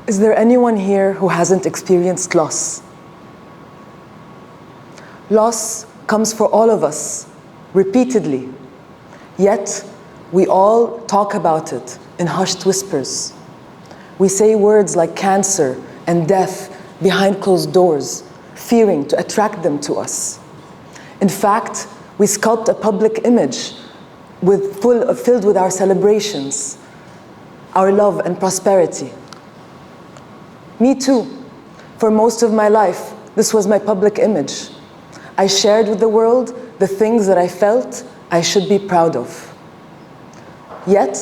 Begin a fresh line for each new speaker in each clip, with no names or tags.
Is there anyone here who hasn't experienced loss? Loss comes for all of us, repeatedly. Yet, we all talk about it in hushed whispers. We say words like cancer and death behind closed doors, fearing to attract them to us. In fact, we sculpt a public image filled with our celebrations, our love and prosperity. Me too. For most of my life, this was my public image. I shared with the world the things that I felt I should be proud of. Yet,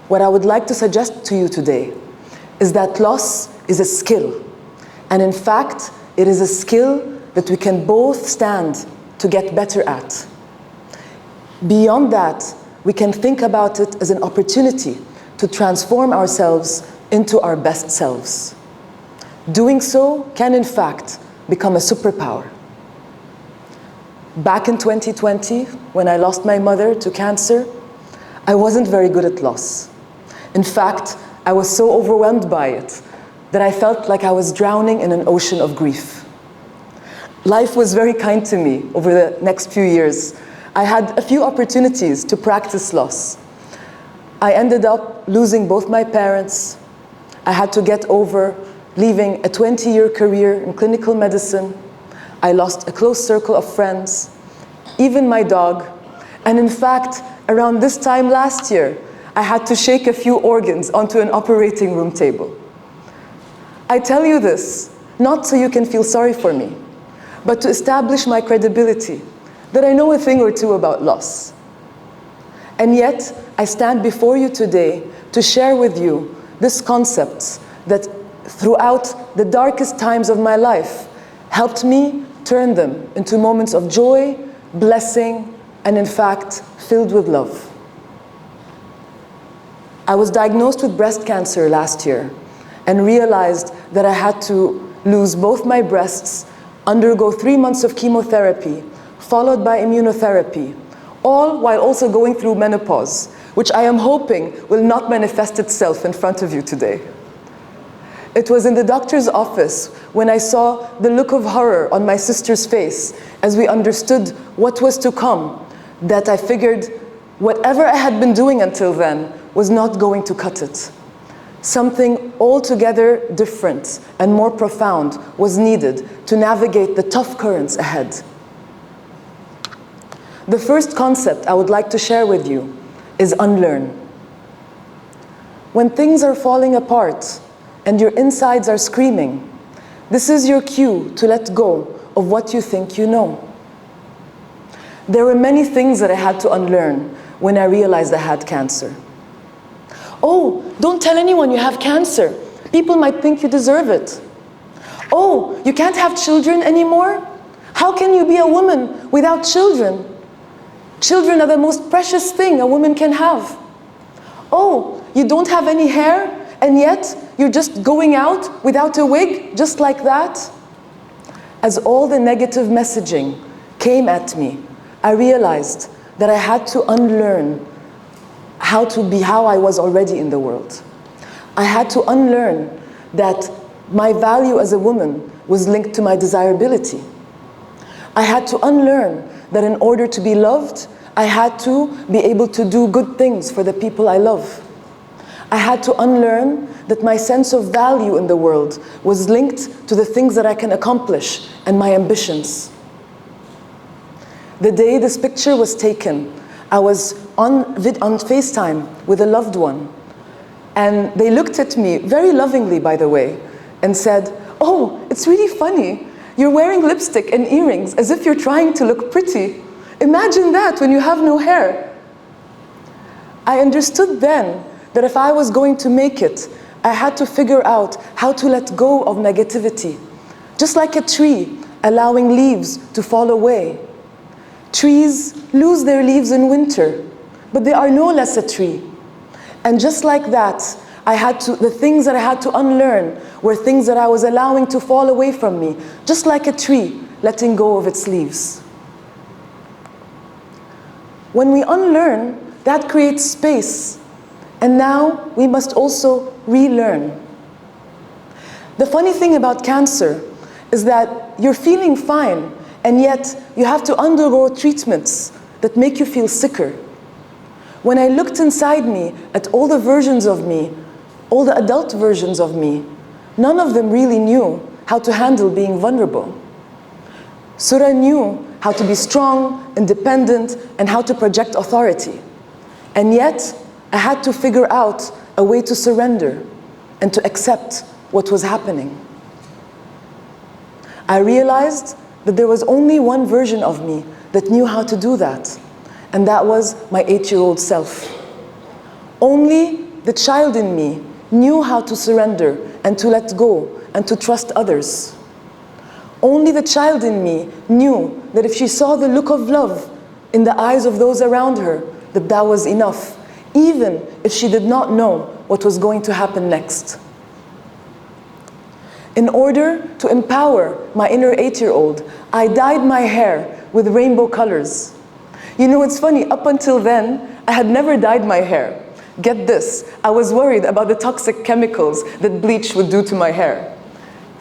what I would like to suggest to you today is that loss is a skill. And in fact, it is a skill that we can both stand to get better at. Beyond that, we can think about it as an opportunity to transform ourselves into our best selves. Doing so can, in fact, become a superpower. Back in 2020, when I lost my mother to cancer, I wasn't very good at loss. In fact, I was so overwhelmed by it that I felt like I was drowning in an ocean of grief. Life was very kind to me over the next few years. I had a few opportunities to practice loss. I ended up losing both my parents. I had to get over leaving a 20-year career in clinical medicine. I lost a close circle of friends, even my dog. And in fact, around this time last year, I had to shake a few organs onto an operating room table. I tell you this, not so you can feel sorry for me, but to establish my credibility, that I know a thing or two about loss. And yet, I stand before you today to share with you this concept that throughout the darkest times of my life helped me turn them into moments of joy, blessing, and in fact, filled with love. I was diagnosed with breast cancer last year and realized that I had to lose both my breasts, undergo 3 months of chemotherapy, followed by immunotherapy, all while also going through menopause, which I am hoping will not manifest itself in front of you today. It was in the doctor's office when I saw the look of horror on my sister's face as we understood what was to come that I figured whatever I had been doing until then was not going to cut it. Something altogether different and more profound was needed to navigate the tough currents ahead. The first concept I would like to share with you is unlearn. When things are falling apart and your insides are screaming, this is your cue to let go of what you think you know. There were many things that I had to unlearn when I realized I had cancer. Oh, don't tell anyone you have cancer. People might think you deserve it. Oh, you can't have children anymore? How can you be a woman without children? Children are the most precious thing a woman can have. Oh, you don't have any hair, and yet you're just going out without a wig, just like that? As all the negative messaging came at me, I realized that I had to unlearn how to be how I was already in the world. I had to unlearn that my value as a woman was linked to my desirability. I had to unlearn that in order to be loved, I had to be able to do good things for the people I love. I had to unlearn that my sense of value in the world was linked to the things that I can accomplish and my ambitions. The day this picture was taken, I was on FaceTime with a loved one, and they looked at me, very lovingly by the way, and said, "Oh, it's really funny. You're wearing lipstick and earrings as if you're trying to look pretty. Imagine that when you have no hair." I understood then that if I was going to make it, I had to figure out how to let go of negativity, just like a tree allowing leaves to fall away. Trees lose their leaves in winter, but they are no less a tree. And just like that, the things that I had to unlearn were things that I was allowing to fall away from me, just like a tree letting go of its leaves. When we unlearn, that creates space. And now we must also relearn. The funny thing about cancer is that you're feeling fine, and yet you have to undergo treatments that make you feel sicker. When I looked inside me at all the versions of me, all the adult versions of me, none of them really knew how to handle being vulnerable. Sora knew how to be strong, independent, and how to project authority. And yet, I had to figure out a way to surrender and to accept what was happening. I realized that there was only one version of me that knew how to do that, and that was my 8-year-old self. Only the child in me knew how to surrender and to let go and to trust others. Only the child in me knew that if she saw the look of love in the eyes of those around her, that was enough, even if she did not know what was going to happen next. In order to empower my inner 8-year-old, I dyed my hair with rainbow colors. You know, it's funny, up until then, I had never dyed my hair. Get this, I was worried about the toxic chemicals that bleach would do to my hair.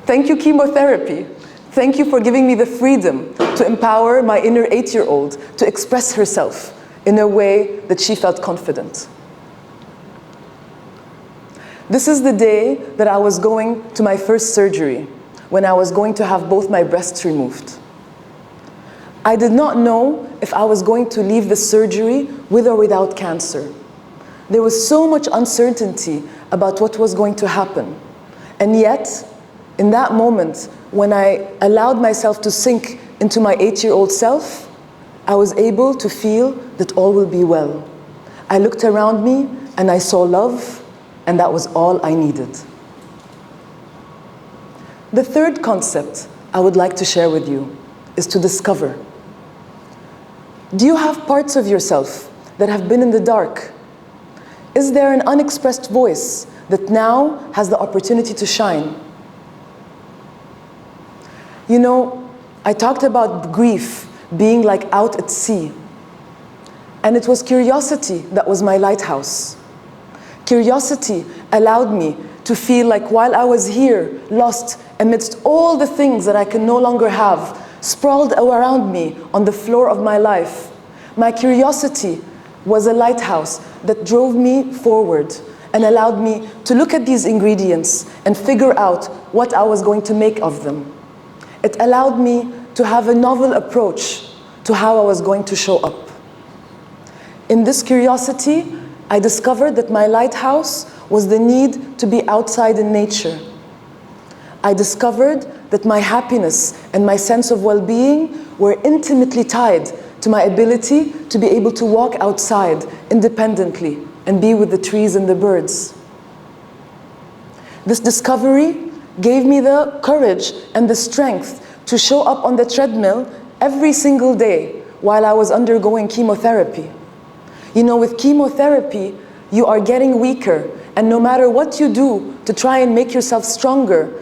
Thank you, chemotherapy. Thank you for giving me the freedom to empower my inner 8-year-old to express herself in a way that she felt confident. This is the day that I was going to my first surgery, when I was going to have both my breasts removed. I did not know if I was going to leave the surgery with or without cancer. There was so much uncertainty about what was going to happen. And yet, in that moment, when I allowed myself to sink into my 8-year-old self, I was able to feel that all will be well. I looked around me and I saw love, and that was all I needed. The third concept I would like to share with you is to discover. Do you have parts of yourself that have been in the dark? Is there an unexpressed voice that now has the opportunity to shine? You know, I talked about grief being like out at sea. And it was curiosity that was my lighthouse. Curiosity allowed me to feel like while I was here, lost amidst all the things that I can no longer have, sprawled around me on the floor of my life, my curiosity was a lighthouse that drove me forward and allowed me to look at these ingredients and figure out what I was going to make of them. It allowed me to have a novel approach to how I was going to show up. In this curiosity, I discovered that my lighthouse was the need to be outside in nature. I discovered that my happiness and my sense of well-being were intimately tied to my ability to be able to walk outside independently and be with the trees and the birds. This discovery gave me the courage and the strength to show up on the treadmill every single day while I was undergoing chemotherapy. You know, with chemotherapy, you are getting weaker, and no matter what you do to try and make yourself stronger,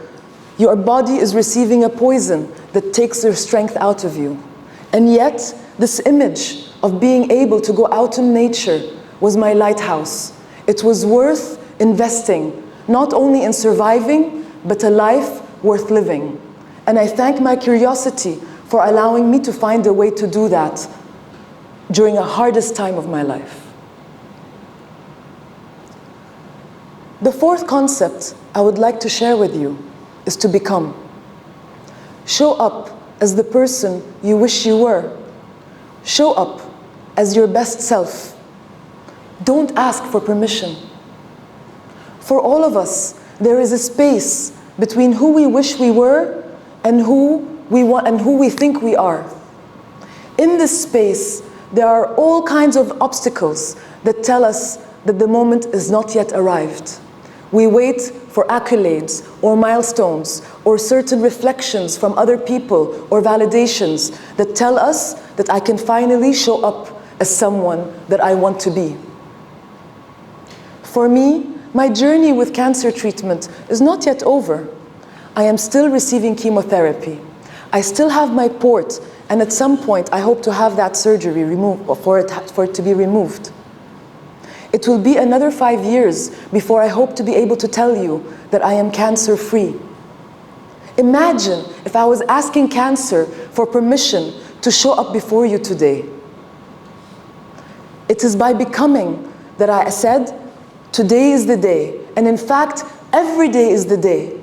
your body is receiving a poison that takes your strength out of you. And yet, this image of being able to go out in nature was my lighthouse. It was worth investing, not only in surviving, but a life worth living. And I thank my curiosity for allowing me to find a way to do that during the hardest time of my life. The fourth concept I would like to share with you is to become. Show up as the person you wish you were. Show up as your best self. Don't ask for permission. For all of us, there is a space between who we wish we were and who we want and who we think we are. In this space, there are all kinds of obstacles that tell us that the moment is not yet arrived. We wait for accolades or milestones or certain reflections from other people or validations that tell us that I can finally show up as someone that I want to be. For me, my journey with cancer treatment is not yet over. I am still receiving chemotherapy. I still have my port, and at some point I hope to have that surgery removed, or for it to be removed. It will be another 5 years before I hope to be able to tell you that I am cancer-free. Imagine if I was asking cancer for permission to show up before you today. It is by becoming that I said, today is the day, and in fact, every day is the day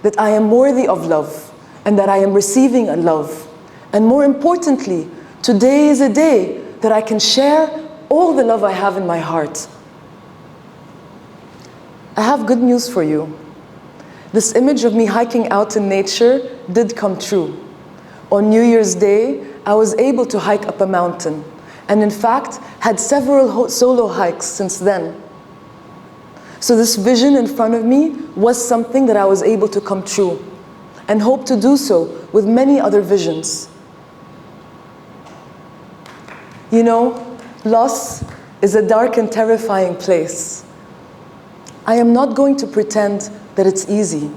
that I am worthy of love and that I am receiving a love. And more importantly, today is a day that I can share all the love I have in my heart. I have good news for you. This image of me hiking out in nature did come true. On New Year's Day, I was able to hike up a mountain, and in fact, had several solo hikes since then. So this vision in front of me was something that I was able to come true, and hope to do so with many other visions. You know, loss is a dark and terrifying place. I am not going to pretend that it's easy.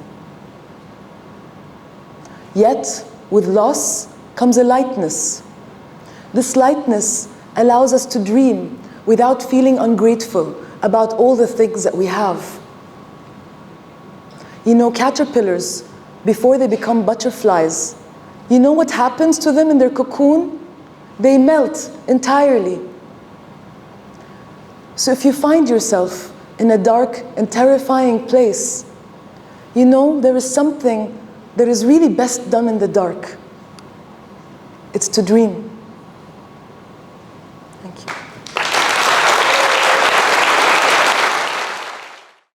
Yet, with loss comes a lightness. This lightness allows us to dream without feeling ungrateful about all the things that we have. You know, caterpillars, before they become butterflies, you know what happens to them in their cocoon? They melt entirely. So if you find yourself in a dark and terrifying place, you know, there is something that is really best done in the dark. It's to dream.